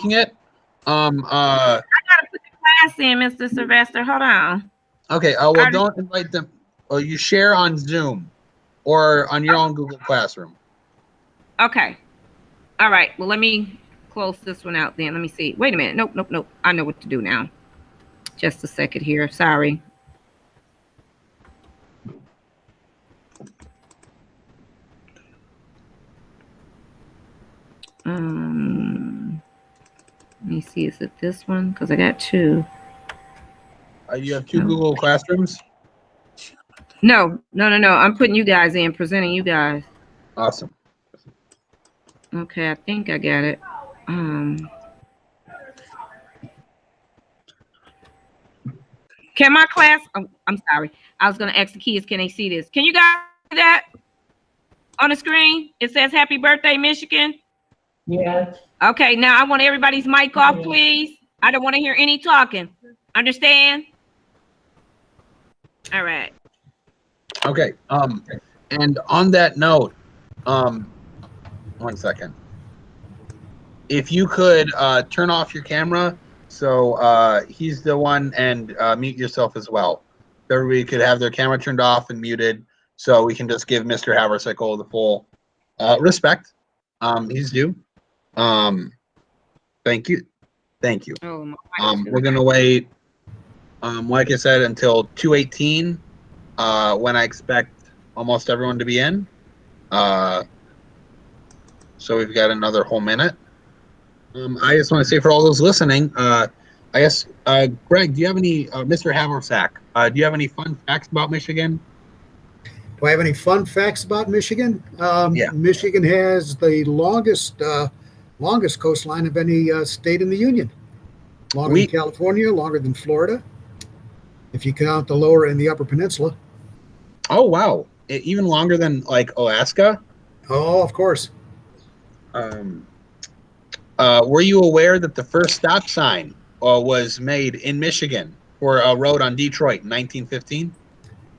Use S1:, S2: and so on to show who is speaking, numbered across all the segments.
S1: making it.
S2: I gotta put the class in, Mr. Sylvester. Hold on.
S1: Okay. Well, don't invite them. Oh, you share on Zoom or on your own Google Classroom.
S2: Okay. All right. Well, let me close this one out then. Let me see. Wait a minute. Nope. I know what to do now. Just a second here. Sorry. Let me see. Is it this one? Because I got two.
S1: You have two Google Classrooms?
S2: No. I'm putting you guys in, presenting you guys.
S1: Awesome.
S2: Okay, I think I got it. Can my class? Oh, I'm sorry. I was going to ask the kids, can they see this? Can you guys see that on the screen? It says Happy Birthday, Michigan.
S3: Yes.
S2: Okay, now I want everybody's mic off, please. I don't want to hear any talking. Understand? All right.
S1: Okay. And on that note, 1 second. If you could turn off your camera, so he's the one, and mute yourself as well. Everybody could have their camera turned off and muted, so we can just give Mr. Havrilcsak the full respect he's due. Thank you.
S2: Oh,
S1: we're gonna wait, like I said, until 2:18, when I expect almost everyone to be in. So we've got another whole minute. I just want to say for all those listening, I guess, Greg, do you have any, Mr. Havrilcsak, do you have any fun facts about Michigan?
S4: Do I have any fun facts about Michigan?
S1: Yeah.
S4: Michigan has the longest coastline of any state in the Union. Longer than California, longer than Florida, if you count the lower and the upper peninsula.
S1: Oh, wow. Even longer than, like, Alaska?
S4: Oh, of course.
S1: Were you aware that the first stop sign was made in Michigan for a road on Detroit in 1915?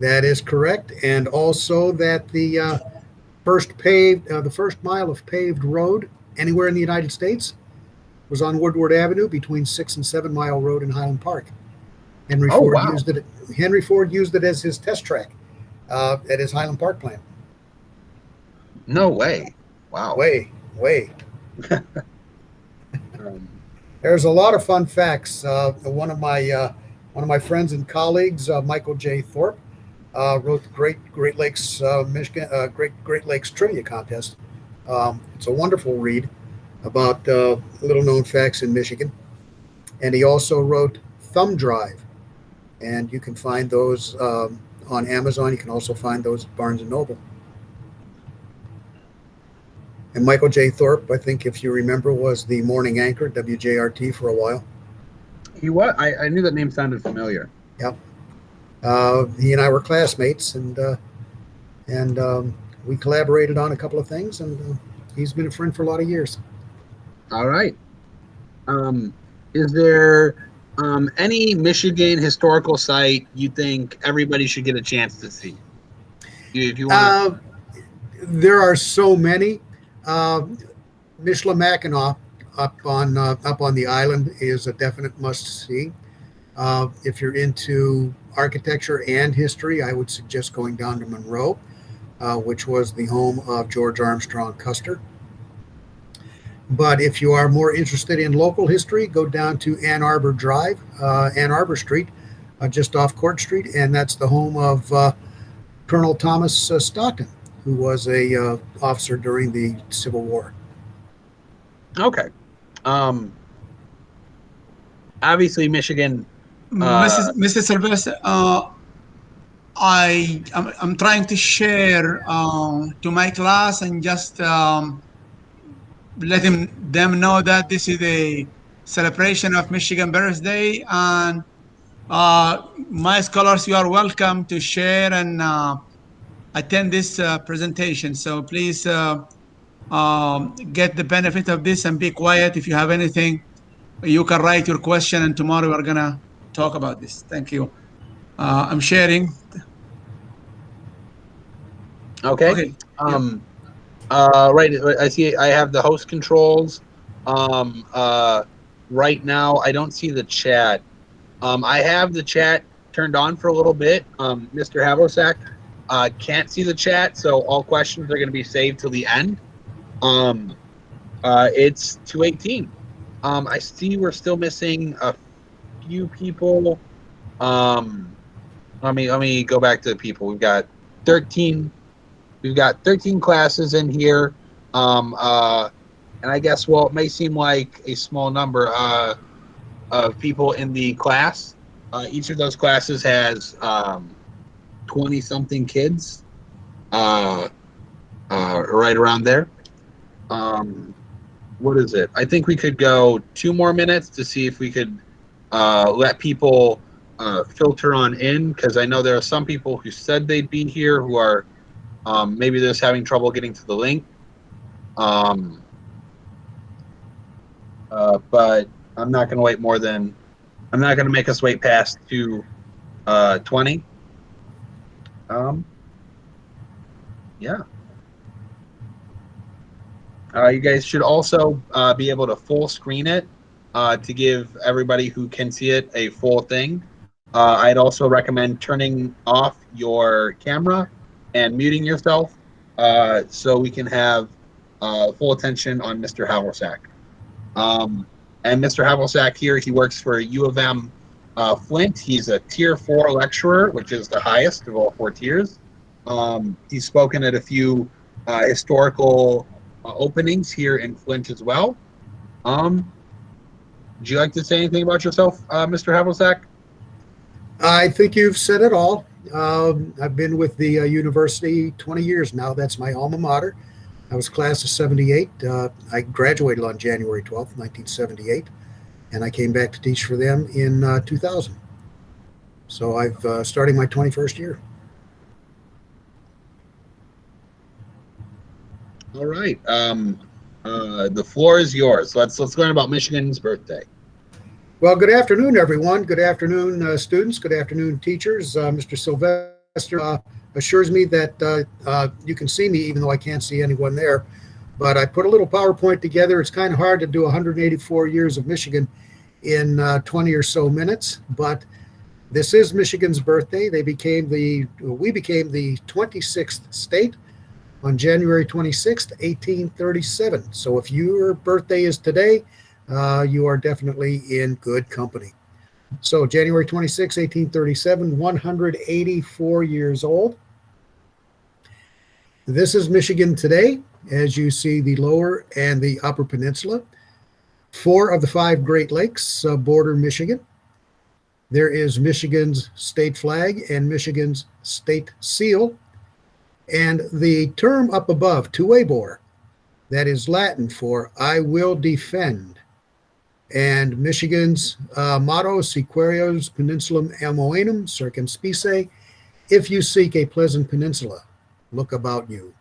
S4: That is correct, and also that the first mile of paved road anywhere in the United States was on Woodward Avenue between 6 and 7 Mile Road in Highland Park. Henry Ford used it as his test track at his Highland Park plant.
S1: No way! Wow.
S4: Way. There's a lot of fun facts. One of my friends and colleagues, Michael J. Thorpe, wrote the Great Lakes Michigan Great Lakes Trivia Contest. It's a wonderful read about little-known facts in Michigan, and he also wrote Thumb Drive, and you can find those on Amazon. You can also find those at Barnes and Noble. And Michael J. Thorpe, I think, if you remember, was the morning anchor at WJRT for a while.
S1: He was. I knew that name sounded familiar.
S4: Yep. He and I were classmates, and we collaborated on a couple of things, and he's been a friend for a lot of years.
S1: All right. Is there any Michigan historical site you think everybody should get a chance to see? If you want.
S4: There are so many. Michilimackinac up on the island is a definite must-see. If you're into architecture and history, I would suggest going down to Monroe, which was the home of George Armstrong Custer. But if you are more interested in local history, go down to Ann Arbor Drive, Ann Arbor Street, just off Court Street, and that's the home of Colonel Thomas Stockton, who was a officer during the Civil War.
S1: Okay. Obviously, Michigan.
S5: Mr. Sylvester, I'm trying to share to my class and just let them know that this is a celebration of Michigan Birthday, and my scholars, you are welcome to share and attend this presentation. So please get the benefit of this and be quiet. If you have anything, you can write your question, and tomorrow we're gonna talk about this. Thank you. I'm sharing.
S1: Okay. Right. I see. I have the host controls. right now I don't see the chat. I have the chat turned on for a little bit. Mr. Havrilcsak can't see the chat, so all questions are going to be saved till the end. It's 2:18. I see we're still missing a few people. Let me go back to the people. We've got 13. We've got 13 classes in here. And I guess, well, it may seem like a small number of people in the class. Each of those classes has 20 something kids, right around there. What is it? I think we could go 2 more minutes to see if we could let people filter on in, because I know there are some people who said they'd be here who are maybe they're just having trouble getting to the link. But I'm not going to wait more than, I'm not going to make us wait past 2:20. Yeah. You guys should also be able to full screen it to give everybody who can see it a full thing. I'd also recommend turning off your camera and muting yourself so we can have full attention on Mr. Havrilcsak. And Mr. Havrilcsak here, he works for U of M Flint. He's a Tier 4 lecturer, which is the highest of all 4 tiers. He's spoken at a few historical openings here in Flint as well. Would you like to say anything about yourself, Mr. Havrilcsak?
S4: I think you've said it all. I've been with the university 20 years now. That's my alma mater. I was class of 78. I graduated on January 12th, 1978, and I came back to teach for them in 2000. So I've starting my 21st year.
S1: All right. The floor is yours. Let's learn about Michigan's birthday.
S4: Well, good afternoon, everyone. Good afternoon, students. Good afternoon, teachers. Mr. Sylvester assures me that you can see me, even though I can't see anyone there. But I put a little PowerPoint together. It's kind of hard to do 184 years of Michigan in 20 or so minutes. But this is Michigan's birthday. We became the 26th state on January 26th, 1837. So if your birthday is today, you are definitely in good company. So January 26, 1837, 184 years old. This is Michigan today, as you see the lower and the upper peninsula. 4 of the 5 Great Lakes border Michigan. There is Michigan's state flag and Michigan's state seal. And the term up above, tuebor, that is Latin for I will defend. And Michigan's motto, Sequerios peninsulam amoenum circumspice, if you seek a pleasant peninsula, look about you.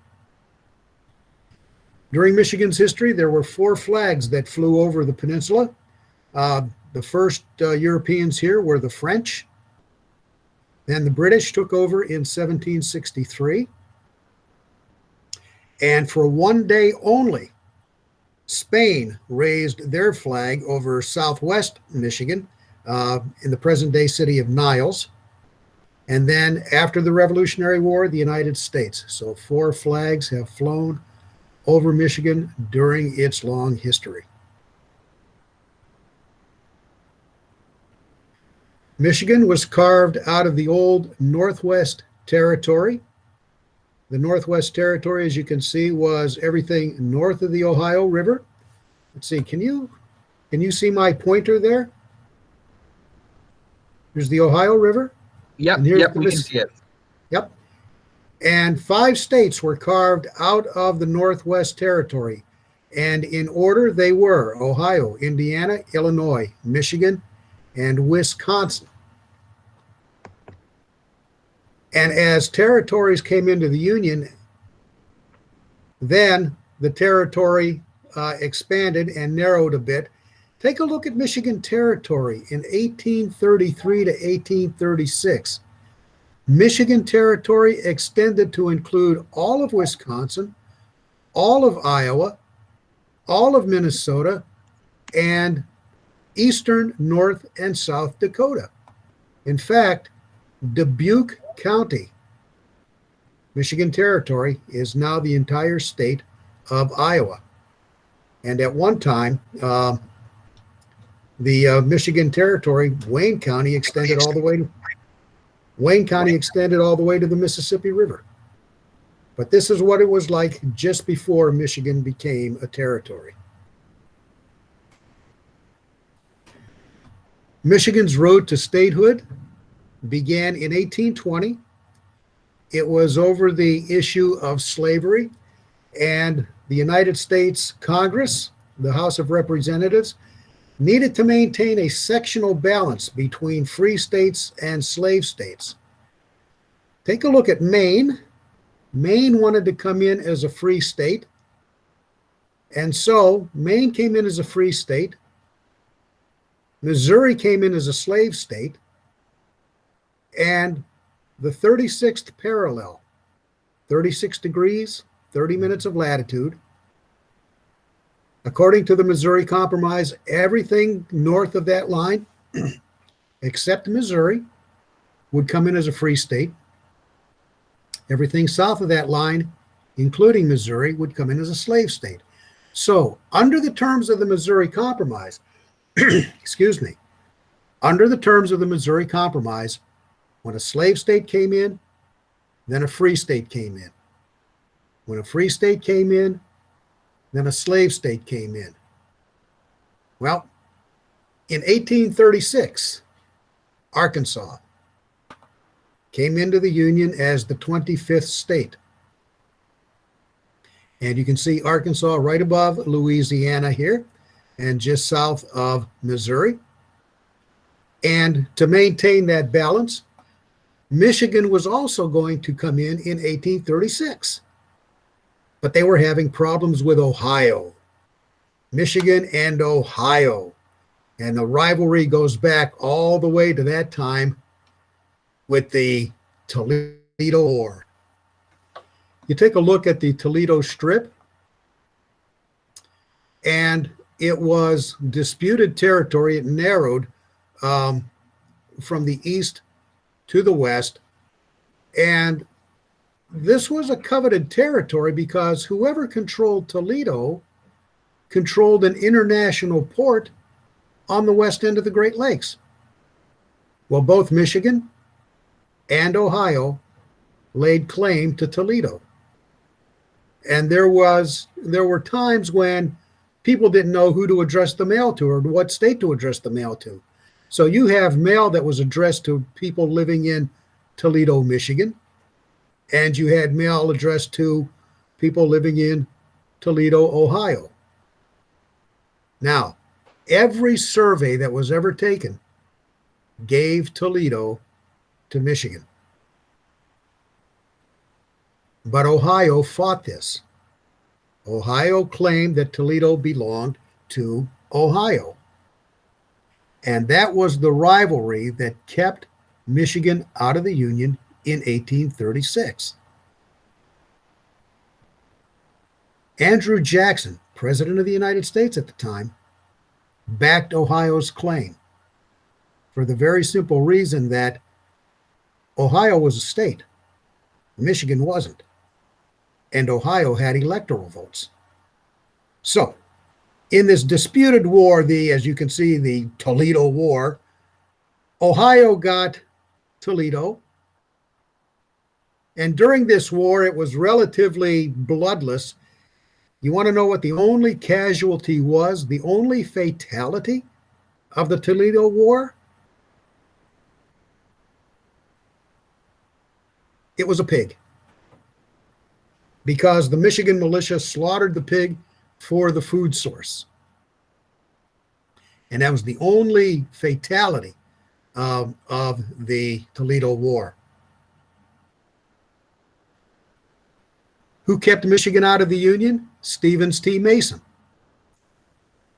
S4: During Michigan's history, there were 4 flags that flew over the peninsula. The first Europeans here were the French. Then the British took over in 1763. And for one day only, Spain raised their flag over southwest Michigan in the present-day city of Niles. And then after the Revolutionary War, the United States. So 4 flags have flown over Michigan during its long history. Michigan was carved out of the old Northwest Territory. The Northwest Territory, as you can see, was everything north of the Ohio River. Let's see, can you see my pointer there? There's the Ohio River.
S1: Yep,
S4: and here's
S1: yep, we can see it.
S4: Yep. And 5 states were carved out of the Northwest Territory. And in order, they were Ohio, Indiana, Illinois, Michigan, and Wisconsin. And as territories came into the Union, then the territory expanded and narrowed a bit. Take a look at Michigan Territory in 1833 to 1836. Michigan Territory extended to include all of Wisconsin, all of Iowa, all of Minnesota, and eastern, North, and South Dakota. In fact, Dubuque County, Michigan Territory, is now the entire state of Iowa. And at one time, the Michigan Territory, Wayne County extended all the way to the Mississippi River. But this is what it was like just before Michigan became a territory. Michigan's road to statehood began in 1820. It was over the issue of slavery, and the United States Congress, the House of Representatives, needed to maintain a sectional balance between free states and slave states. Take a look at Maine. Maine wanted to come in as a free state, and so Maine came in as a free state. Missouri came in as a slave state, and the 36th parallel, 36 degrees, 30 minutes of latitude. According to the Missouri Compromise, everything north of that line, except Missouri, would come in as a free state. Everything south of that line, including Missouri, would come in as a slave state. So, under the terms of the Missouri Compromise, excuse me, under the terms of the Missouri Compromise, when a slave state came in, then a free state came in. When a free state came in, then a slave state came in. Well, in 1836, Arkansas came into the Union as the 25th state. And you can see Arkansas right above Louisiana here and just south of Missouri. And to maintain that balance, Michigan was also going to come in 1836. But they were having problems with Ohio, Michigan and Ohio. And the rivalry goes back all the way to that time with the Toledo War. You take a look at the Toledo Strip, and it was disputed territory. It narrowed from the east to the west, and this was a coveted territory because whoever controlled Toledo controlled an international port on the west end of the Great Lakes. Well, both Michigan and Ohio laid claim to Toledo. And there were times when people didn't know who to address the mail to or what state to address the mail to. So you have mail that was addressed to people living in Toledo, Michigan, and you had mail addressed to people living in Toledo, Ohio. Now, every survey that was ever taken gave Toledo to Michigan. But Ohio fought this. Ohio claimed that Toledo belonged to Ohio. And that was the rivalry that kept Michigan out of the Union in 1836. Andrew Jackson, President of the United States at the time, backed Ohio's claim for the very simple reason that Ohio was a state, Michigan wasn't, and Ohio had electoral votes. So, in this disputed war, as you can see, the Toledo War, Ohio got Toledo, and during this war, it was relatively bloodless. You want to know what the only casualty was, the only fatality of the Toledo War? It was a pig. Because the Michigan militia slaughtered the pig for the food source. And that was the only fatality of the Toledo War. Who kept Michigan out of the Union? Stevens T. Mason.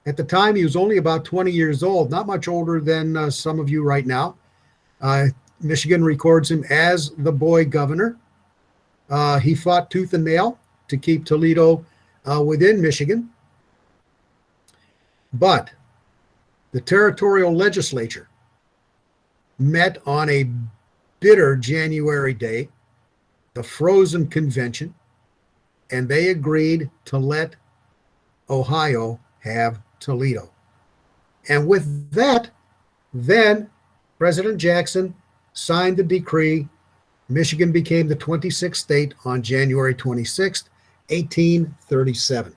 S4: At the time, he was only about 20 years old, not much older than some of you right now. Michigan records him as the boy governor. He fought tooth and nail to keep Toledo within Michigan. But The territorial legislature met on a bitter January day, the frozen convention, and they agreed to let Ohio have Toledo. And with that, then President Jackson signed the decree. Michigan became the 26th state on January 26th, 1837.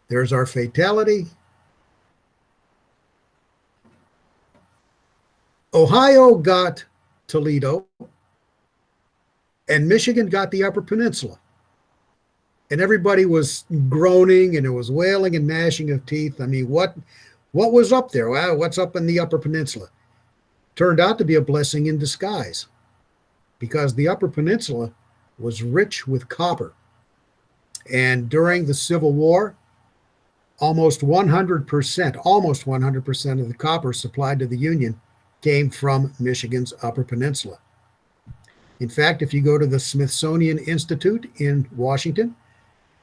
S4: There's our fatality. Ohio got Toledo, and Michigan got the Upper Peninsula. And everybody was groaning, and it was wailing and gnashing of teeth. I mean, what was up there? Well, what's up in the Upper Peninsula? Turned out to be a blessing in disguise, because the Upper Peninsula was rich with copper. And during the Civil War, almost 100% of the copper supplied to the Union came from Michigan's Upper Peninsula. In fact, if you go to the Smithsonian Institute in Washington,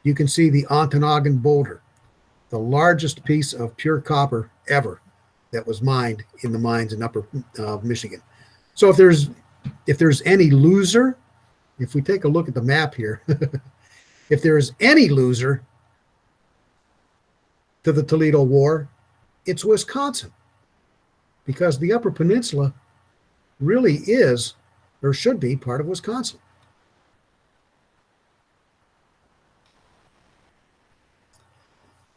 S4: you can see the Ontonagon boulder, the largest piece of pure copper ever that was mined in the mines in Upper Michigan. So if there's any loser, if we take a look at the map here, if there is any loser to the Toledo War, it's Wisconsin, because the Upper Peninsula really is, or should be, part of Wisconsin.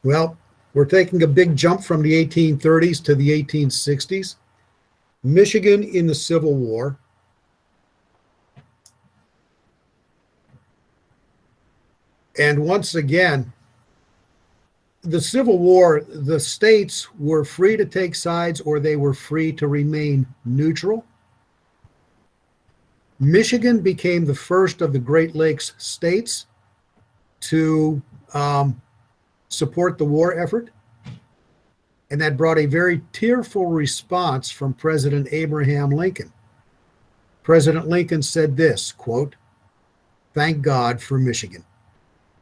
S4: Well, we're taking a big jump from the 1830s to the 1860s. Michigan in the Civil War. And once again, the Civil War, the states were free to take sides, or they were free to remain neutral. Michigan became the first of the Great Lakes states to support the war effort. And that brought a very tearful response from President Abraham Lincoln. President Lincoln said this, quote, "Thank God for Michigan,"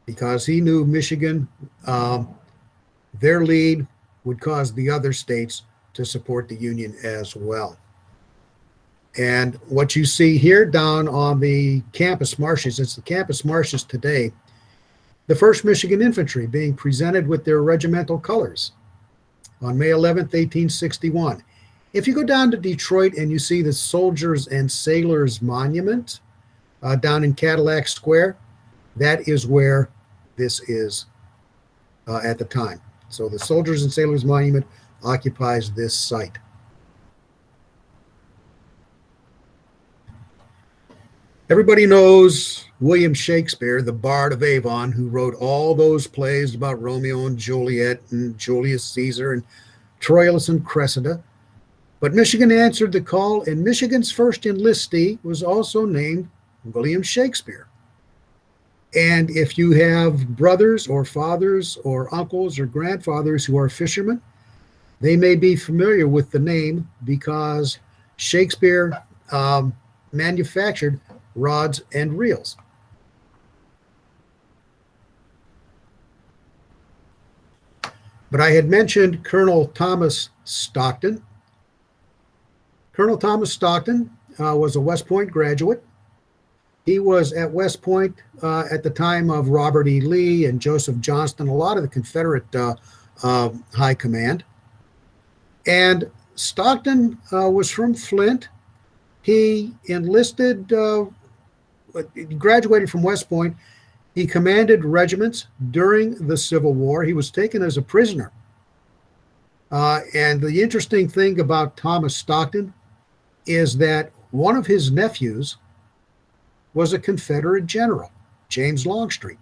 S4: because he knew Michigan, their lead would cause the other states to support the Union as well. And what you see here down on the campus marshes, it's the campus marshes today, the 1st Michigan Infantry being presented with their regimental colors on May 11th, 1861. If you go down to Detroit and you see the Soldiers and Sailors Monument down in Cadillac Square, that is where this is at the time. So the Soldiers and Sailors Monument occupies this site. Everybody knows William Shakespeare, the Bard of Avon, who wrote all those plays about Romeo and Juliet and Julius Caesar and Troilus and Cressida. But Michigan answered the call, and Michigan's first enlistee was also named William Shakespeare. And if you have brothers or fathers or uncles or grandfathers who are fishermen, they may be familiar with the name, because Shakespeare manufactured rods and reels. But I had mentioned Colonel Thomas Stockton. Colonel Thomas Stockton was a West Point graduate. He was at West Point at the time of Robert E. Lee and Joseph Johnston, a lot of the Confederate high command. And Stockton was from Flint. He enlisted, graduated from West Point. He commanded regiments during the Civil War. He was taken as a prisoner. And the interesting thing about Thomas Stockton is that one of his nephews was a Confederate general, James Longstreet.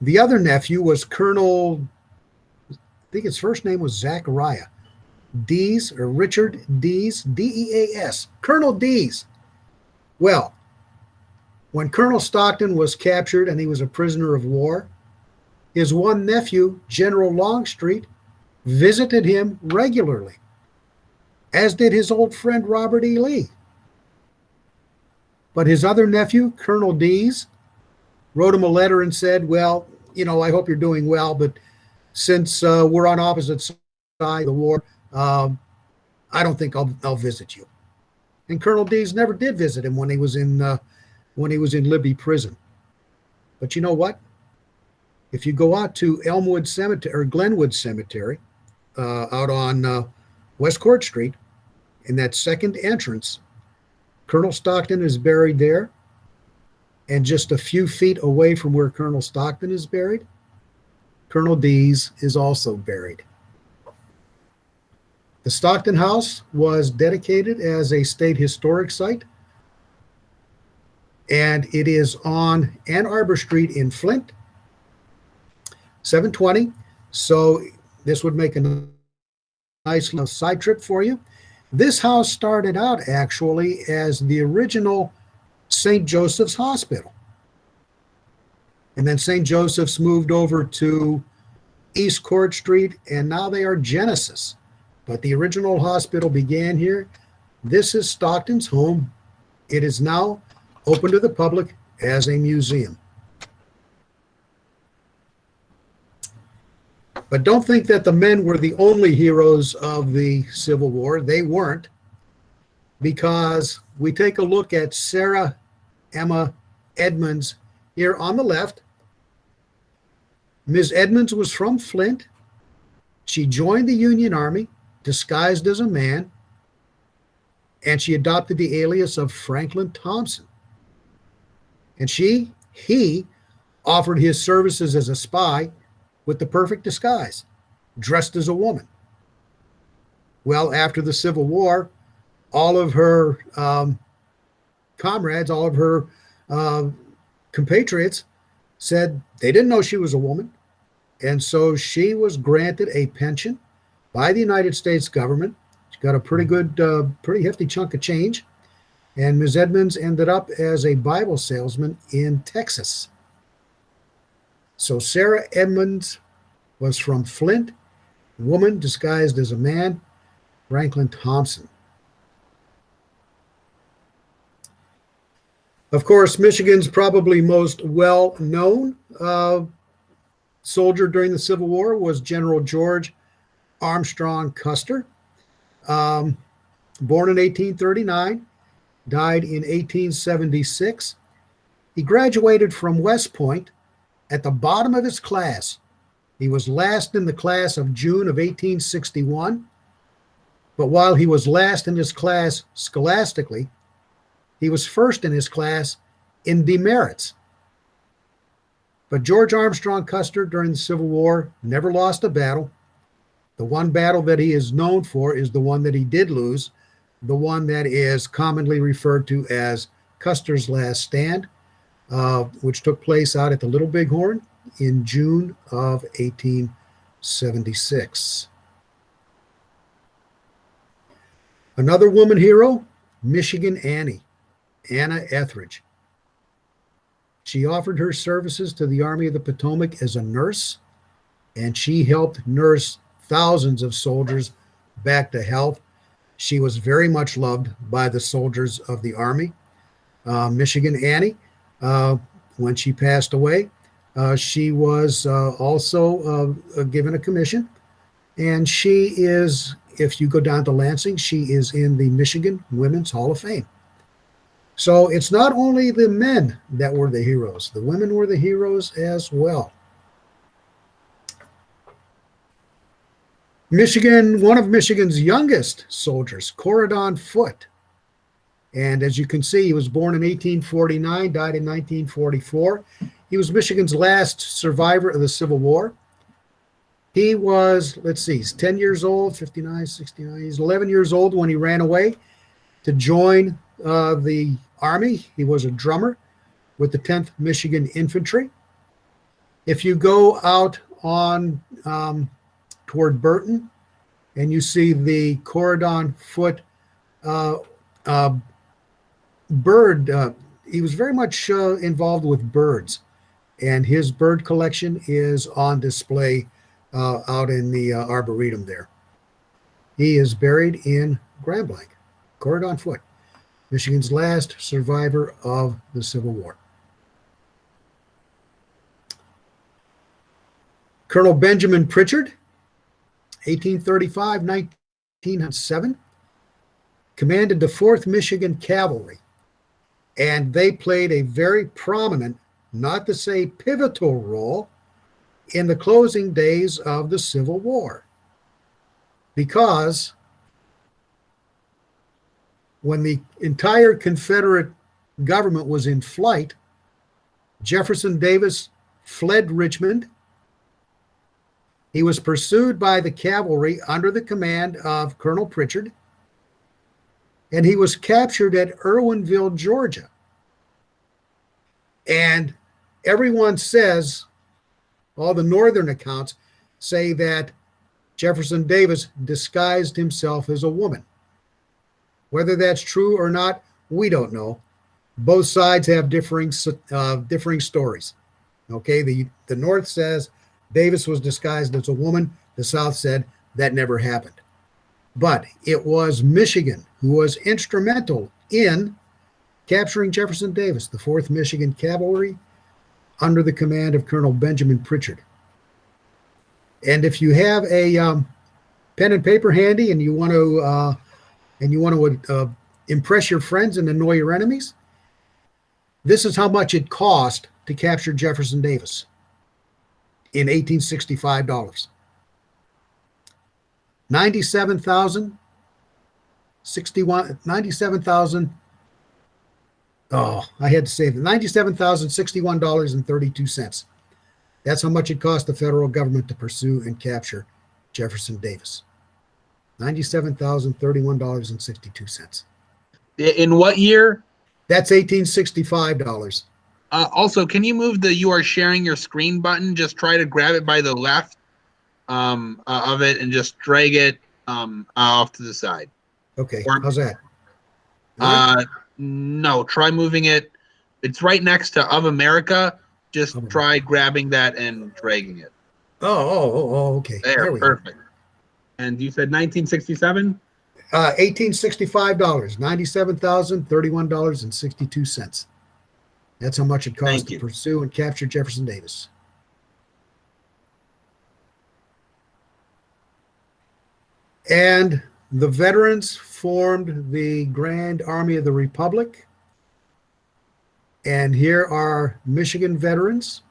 S4: The other nephew was Colonel, I think his first name was Zachariah Deas, or Richard Deas, D-E-A-S, Colonel Deas. Well, when Colonel Stockton was captured and he was a prisoner of war, his one nephew, General Longstreet, visited him regularly, as did his old friend Robert E. Lee. But his other nephew, Colonel Deas, wrote him a letter and said, "Well, I hope you're doing well, but since we're on opposite sides of the war, I don't think I'll visit you. And Colonel Dees never did visit him when he was in Libby prison. But you know what? If you go out to Elmwood Cemetery or Glenwood Cemetery, out on West Court Street, in that second entrance, Colonel Stockton is buried there. And just a few feet away from where Colonel Stockton is buried, Colonel Dees is also buried. The Stockton House was dedicated as a state historic site, and it is on Ann Arbor Street in Flint, 720. So this would make a nice little side trip for you. This house started out actually as the original St. Joseph's Hospital. And then St. Joseph's moved over to East Court Street, and now they are Genesis. But the original hospital began here. This is Stockton's home. It is now open to the public as a museum. But don't think that the men were the only heroes of the Civil War. They weren't, because we take a look at Sarah Emma Edmonds here on the left. Ms. Edmonds was from Flint. She joined the Union Army disguised as a man, and she adopted the alias of Franklin Thompson. And he offered his services as a spy with the perfect disguise, dressed as a woman. Well, after the Civil War, all of her comrades, all of her compatriots said they didn't know she was a woman. And so she was granted a pension by the United States government. She got a pretty good, pretty hefty chunk of change. And Ms. Edmonds ended up as a Bible salesman in Texas. So Sarah Edmonds was from Flint, woman disguised as a man, Franklin Thompson. Of course, Michigan's probably most well-known soldier during the Civil War was General George Armstrong Custer. Born in 1839, died in 1876. He graduated from West Point at the bottom of his class. He was last in the class of June of 1861. But while he was last in his class scholastically, he was first in his class in demerits. But George Armstrong Custer during the Civil War never lost a battle. The one battle that he is known for is the one that he did lose, the one that is commonly referred to as Custer's Last Stand, which took place out at the Little Bighorn in June of 1876. Another woman hero, Michigan Annie, Anna Etheridge. She offered her services to the Army of the Potomac as a nurse, and she helped nurse thousands of soldiers back to health. She was very much loved by the soldiers of the Army. Michigan Annie, when she passed away, she was also given a commission, and she is, if you go down to Lansing, she is in the Michigan Women's Hall of Fame. So it's not only the men that were the heroes, the women were the heroes as well. Michigan, one of Michigan's youngest soldiers, Corydon Foote. And as you can see, he was born in 1849, died in 1944. He was Michigan's last survivor of the Civil War. He was, let's see, he's 10 years old, 59, 69. He's 11 years old when he ran away to join the Army. He was a drummer with the 10th Michigan Infantry. If you go out on toward Burton and you see the Corydon Foote bird, he was very much involved with birds, and his bird collection is on display out in the Arboretum there. He is buried in Grand Blanc. Corydon Foote, Michigan's last survivor of the Civil War. Colonel Benjamin Pritchard, 1835-1907, commanded the 4th Michigan Cavalry, and they played a very prominent, not to say pivotal role in the closing days of the Civil War. Because when the entire Confederate government was in flight, Jefferson Davis fled Richmond. He was pursued by the cavalry under the command of Colonel Pritchard, and he was captured at Irwinville, Georgia. And everyone says, all the northern accounts say that Jefferson Davis disguised himself as a woman. Whether that's true or not, we don't know. Both sides have differing stories. Okay, the North says Davis was disguised as a woman. The South said that never happened. But it was Michigan who was instrumental in capturing Jefferson Davis, the 4th Michigan Cavalry, under the command of Colonel Benjamin Pritchard. And if you have a pen and paper handy and you want to impress your friends and annoy your enemies, this is how much it cost to capture Jefferson Davis in 1865 dollars. $97,061.32. That's how much it cost the federal government to pursue and capture Jefferson Davis. $97,031.62.
S1: In what year?
S4: That's $1865.
S1: Also, can you move the "You are sharing your screen" button? Just try to grab it by the left of it and just drag it off to the side.
S4: Okay,
S1: Or,
S4: how's that?
S1: No, try moving it. It's right next to "Of America." Just try grabbing that and dragging it.
S4: Oh, okay.
S1: There,
S4: we
S1: perfect. Go. And you said 1967?
S4: $1865, $97,031.62. That's how much it cost to pursue and capture Jefferson Davis. And the veterans formed the Grand Army of the Republic. And here are Michigan veterans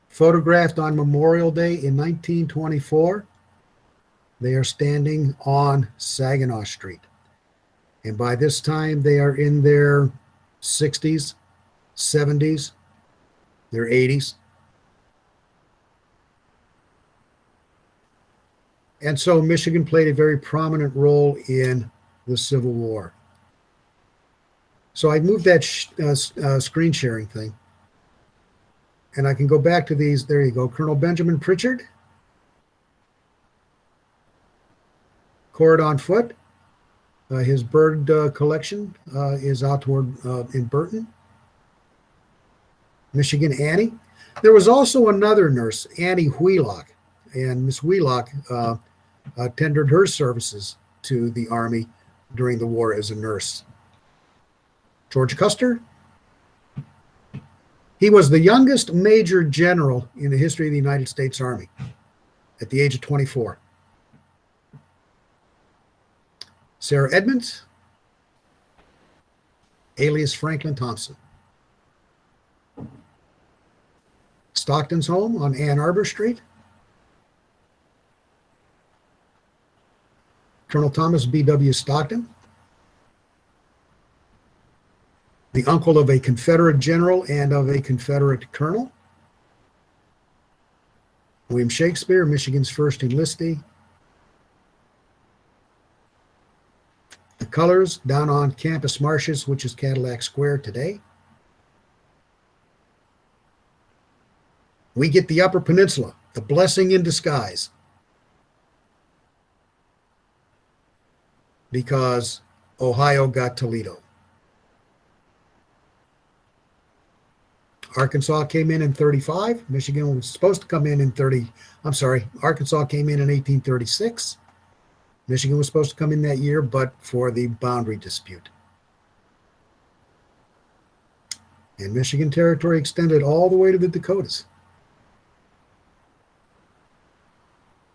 S4: photographed on Memorial Day in 1924. They are standing on Saginaw Street. And by this time, they are in their 60s, 70s, their 80s. And so Michigan played a very prominent role in the Civil War. So I moved that screen sharing thing. And I can go back to these. There you go. Colonel Benjamin Pritchard. Court on foot. His bird collection is out toward in Burton. Michigan Annie. There was also another nurse, Annie Wheelock. And Miss Wheelock tendered her services to the Army during the war as a nurse. George Custer. He was the youngest major general in the history of the United States Army at the age of 24. Sarah Edmonds, alias Franklin Thompson. Stockton's home on Ann Arbor Street. Colonel Thomas B.W. Stockton, the uncle of a Confederate general and of a Confederate colonel. William Shakespeare, Michigan's first enlistee. The colors down on Campus Martius, which is Cadillac Square today. We get the Upper Peninsula, the blessing in disguise. Because Ohio got Toledo. Arkansas came in 35. Michigan was supposed to come in Arkansas came in 1836. Michigan was supposed to come in that year, but for the boundary dispute. And Michigan territory extended all the way to the Dakotas.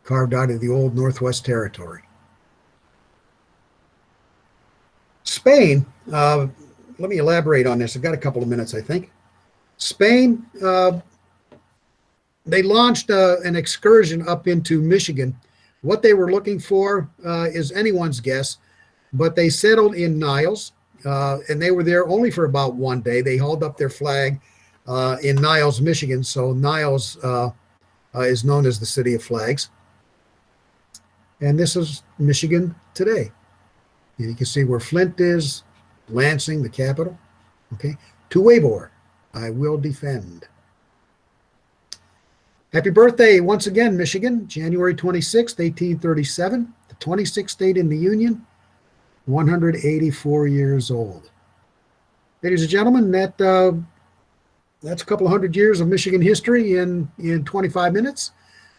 S4: carved out of the old Northwest Territory. Spain, let me elaborate on this. I've got a couple of minutes, I think. Spain, they launched an excursion up into Michigan. What they were looking for is anyone's guess, but they settled in Niles, and they were there only for about one day. They hauled up their flag in Niles, Michigan, so Niles is known as the City of Flags. And this is Michigan today. And you can see where Flint is, Lansing, the capital. Okay, to Weibor, I will defend. Happy birthday once again, Michigan, January 26th, 1837, the 26th state in the Union, 184 years old. Ladies and gentlemen, that's a couple of hundred years of Michigan history in 25 minutes.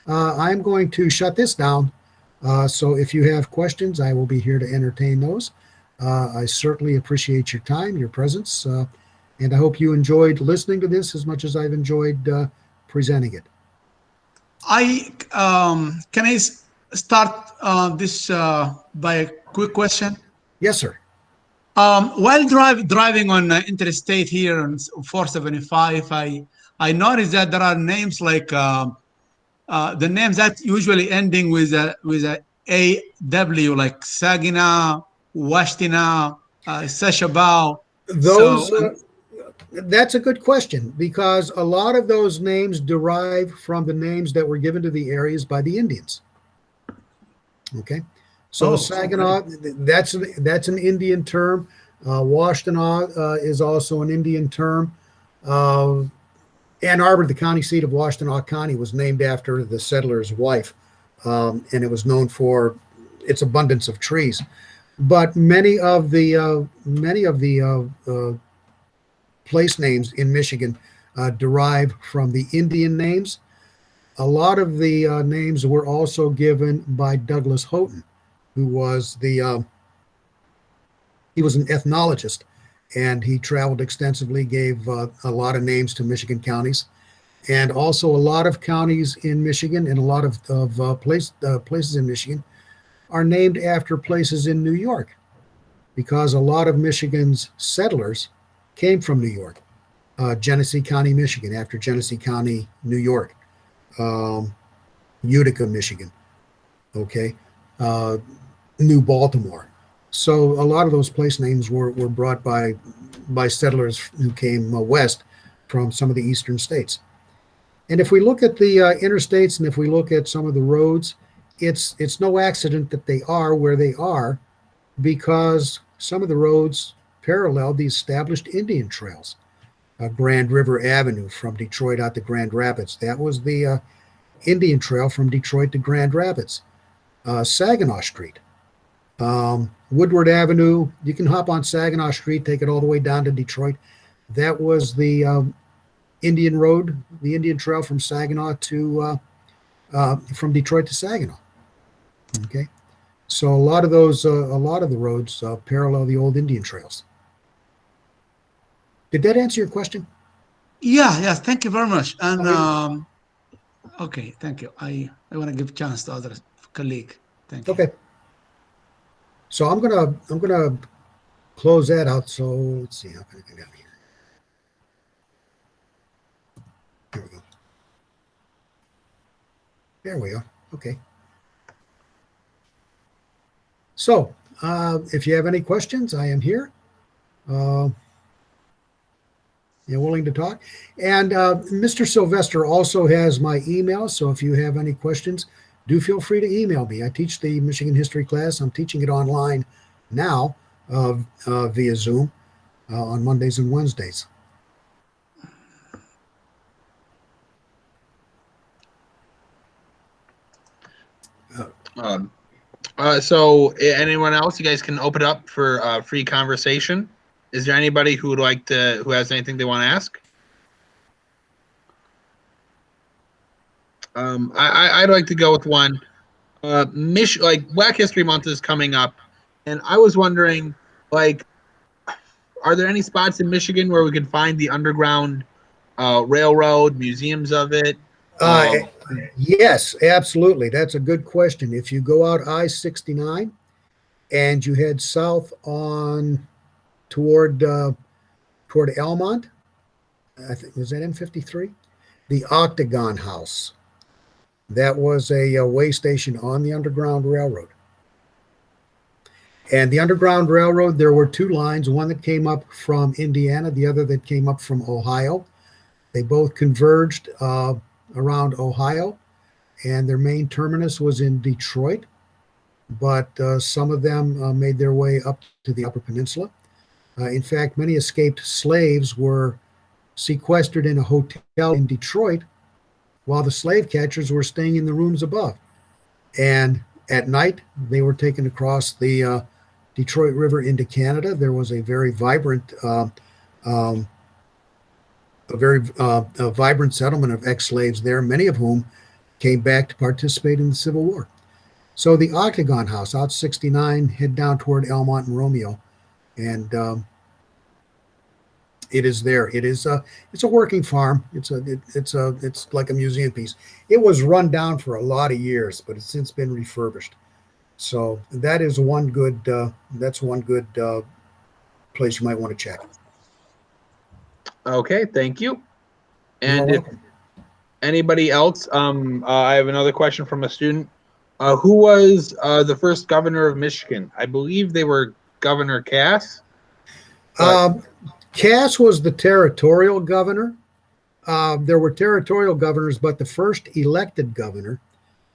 S4: I'm going to shut this down. So if you have questions, I will be here to entertain those. I certainly appreciate your time, your presence, and I hope you enjoyed listening to this as much as I've enjoyed presenting it.
S5: Can I start this by a quick question?
S4: Yes, sir.
S5: While driving on interstate here on 475, I noticed that there are names like the names that usually ending with a AW, like Saginaw, Washtenaw, Sashabaw.
S4: Those. That's a good question, because a lot of those names derive from the names that were given to the areas by the Indians. Okay, so Saginaw, that's an Indian term. Washtenaw is also an Indian term. Ann Arbor, the county seat of Washtenaw County, was named after the settler's wife, and it was known for its abundance of trees. But many of the place names in Michigan derive from the Indian names. A lot of the names were also given by Douglas Houghton, who was he was an ethnologist, and he traveled extensively, gave a lot of names to Michigan counties, and also a lot of counties in Michigan and a lot of places in Michigan are named after places in New York, because a lot of Michigan's settlers came from New York. Genesee County, Michigan, after Genesee County, New York. Utica, Michigan. Okay. New Baltimore. So a lot of those place names were brought by settlers who came west from some of the eastern states. And if we look at the interstates, and if we look at some of the roads, it's no accident that they are where they are, because some of the roads parallel the established Indian trails. Grand River Avenue from Detroit out to Grand Rapids. That was the Indian Trail from Detroit to Grand Rapids. Saginaw Street. Woodward Avenue, you can hop on Saginaw Street, take it all the way down to Detroit. That was the Indian Road, the Indian Trail from Saginaw to, from Detroit to Saginaw. Okay. So a lot of those, a lot of the roads parallel the old Indian trails. Did that answer your question?
S5: Yeah, yes, thank you very much. And okay, thank you. I want to give a chance to other colleague. Thank you.
S4: Okay. So I'm gonna close that out. So let's see how can I get down here. There we go. There we go. Okay. So if you have any questions, I am here. You're willing to talk. And Mr. Sylvester also has my email. So if you have any questions, do feel free to email me. I teach the Michigan history class. I'm teaching it online now via Zoom on Mondays and Wednesdays.
S1: So anyone else, you guys can open it up for free conversation. Is there anybody who would like to, who has anything they want to ask? I'd like to go with one. Like Black History Month is coming up, and I was wondering, like, are there any spots in Michigan where we can find the Underground Railroad, museums of it?
S4: Yes, absolutely. That's a good question. If you go out I-69 and you head south on toward Elmont, I think was that M53, the Octagon House. That was a way station on the Underground Railroad. And the Underground Railroad, there were two lines, one that came up from Indiana, the other that came up from Ohio. They both converged around Ohio, and their main terminus was in Detroit. But some of them made their way up to the Upper Peninsula. In fact, many escaped slaves were sequestered in a hotel in Detroit while the slave catchers were staying in the rooms above. And at night, they were taken across the Detroit River into Canada. There was a very vibrant, vibrant settlement of ex-slaves there, many of whom came back to participate in the Civil War. So the Octagon House, out 69, head down toward Elmont and Romeo, and it is there. It's a working farm. It's like a museum piece. It was run down for a lot of years, but it's since been refurbished. So that is one good. That's one good place you might want to check.
S1: Okay, thank you.
S4: You're
S1: And if
S4: welcome.
S1: anybody else, I have another question from a student. Who was the first governor of Michigan? I believe they were Governor Cass.
S4: Cass was the territorial governor. There were territorial governors, but the first elected governor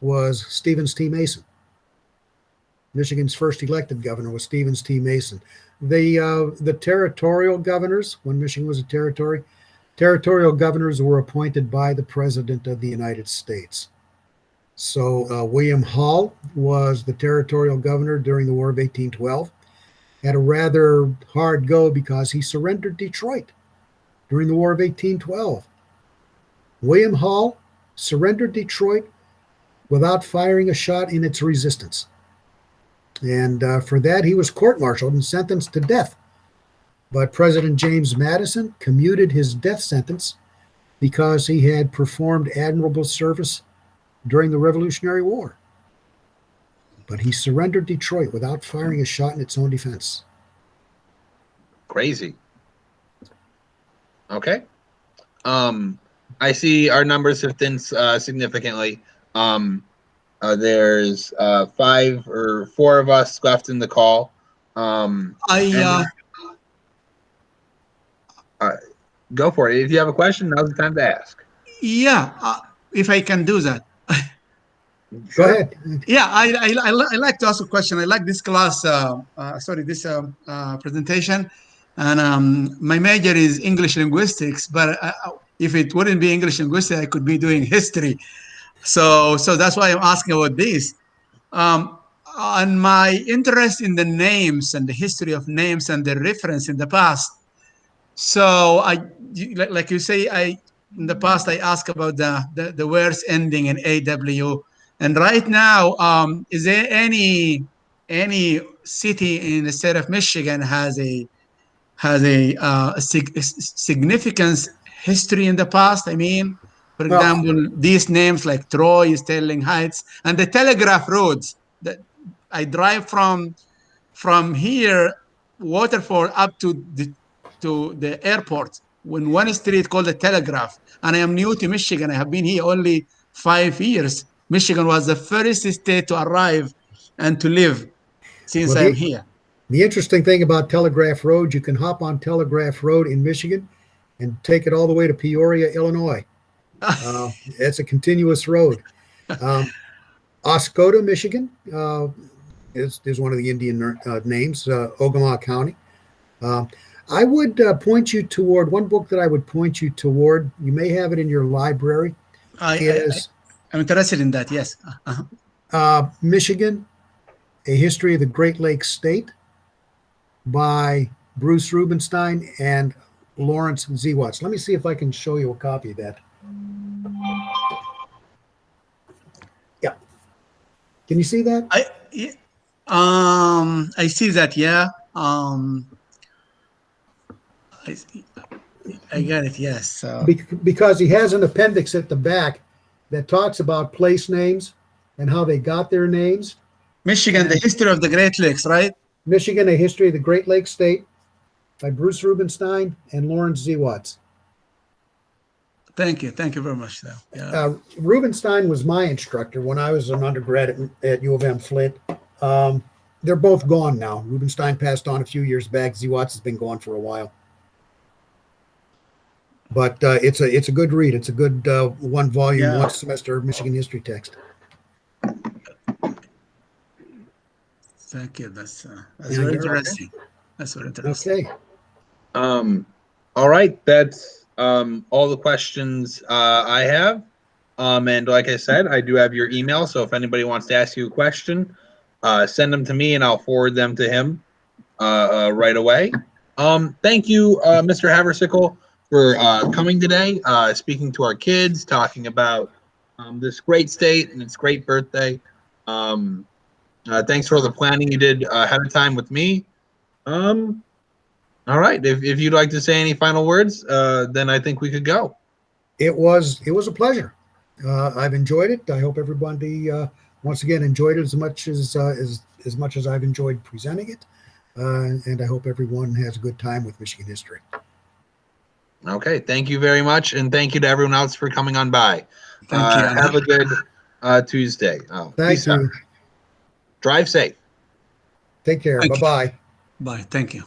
S4: was Stevens T. Mason. Michigan's first elected governor was Stevens T. Mason. The territorial governors, when Michigan was a territory, territorial governors were appointed by the President of the United States. So William Hall was the territorial governor during the War of 1812. Had a rather hard go because he surrendered Detroit during the War of 1812. William Hall surrendered Detroit without firing a shot in its resistance. And for that, he was court-martialed and sentenced to death. But President James Madison commuted his death sentence because he had performed admirable service during the Revolutionary War. But he surrendered Detroit without firing a shot in its own defense.
S1: Crazy. Okay. I see our numbers have thinned significantly. There's 5 or 4 of us left in the call. Go for it. If you have a question, now's the time to ask.
S5: Yeah, if I can do that.
S4: Go ahead.
S5: Yeah, I like to ask a question. I like this class, this presentation. And my major is English linguistics, but if it wouldn't be English linguistics, I could be doing history. So that's why I'm asking about this. On my interest in the names and the history of names and the reference in the past. So like you say, in the past I asked about the words ending in AW. And right now, is there any city in the state of Michigan has a significance history in the past? I mean, for example, these names like Troy, Sterling Heights, and the telegraph roads that I drive from here, Waterford, up to the airport. When one street called the Telegraph, and I am new to Michigan. I have been here only 5 years. Michigan was the first state to arrive and to live since I'm here.
S4: The interesting thing about Telegraph Road, you can hop on Telegraph Road in Michigan and take it all the way to Peoria, Illinois. It's a continuous road. Oscoda, Michigan is one of the Indian names, Ogama County. I would point you toward one book that I would point you toward. You may have it in your library.
S5: I'm interested in that, yes.
S4: Michigan, A History of the Great Lakes State by Bruce Rubenstein and Lawrence Z. Watts. Let me see if I can show you a copy of that. Yeah. Can you see that?
S5: I see that, yeah. I got it, yes. So.
S4: Because he has an appendix at the back that talks about place names and how they got their names.
S5: Michigan, the history of the Great Lakes, right?
S4: Michigan, A History of the Great Lakes State by Bruce Rubenstein and Lawrence Z. Watts.
S5: Thank you. Thank you very much. Yeah.
S4: Rubenstein was my instructor when I was an undergrad at U of M Flint. They're both gone now. Rubenstein passed on a few years back. Z. Watts has been gone for a while. But it's a good read. It's a good one volume, one semester Michigan history text.
S5: Thank you. That's very interesting. Okay. That's very interesting.
S4: Okay.
S1: All right. That's all the questions I have. And like I said, I do have your email. So if anybody wants to ask you a question, send them to me and I'll forward them to him right away. Thank you, Mr. Havrilcsak, for coming today, speaking to our kids, talking about this great state and its great birthday. Thanks for all the planning you did ahead of time with me. All right. If you'd like to say any final words, then I think we could go.
S4: It was a pleasure. I've enjoyed it. I hope everybody once again enjoyed it as much as I've enjoyed presenting it. And I hope everyone has a good time with Michigan history.
S1: Okay. Thank you very much. And thank you to everyone else for coming on by.
S5: Thank you.
S1: Have a good Tuesday.
S4: Thank you.
S1: Drive safe.
S4: Take care. Bye-bye.
S5: Bye. Thank you.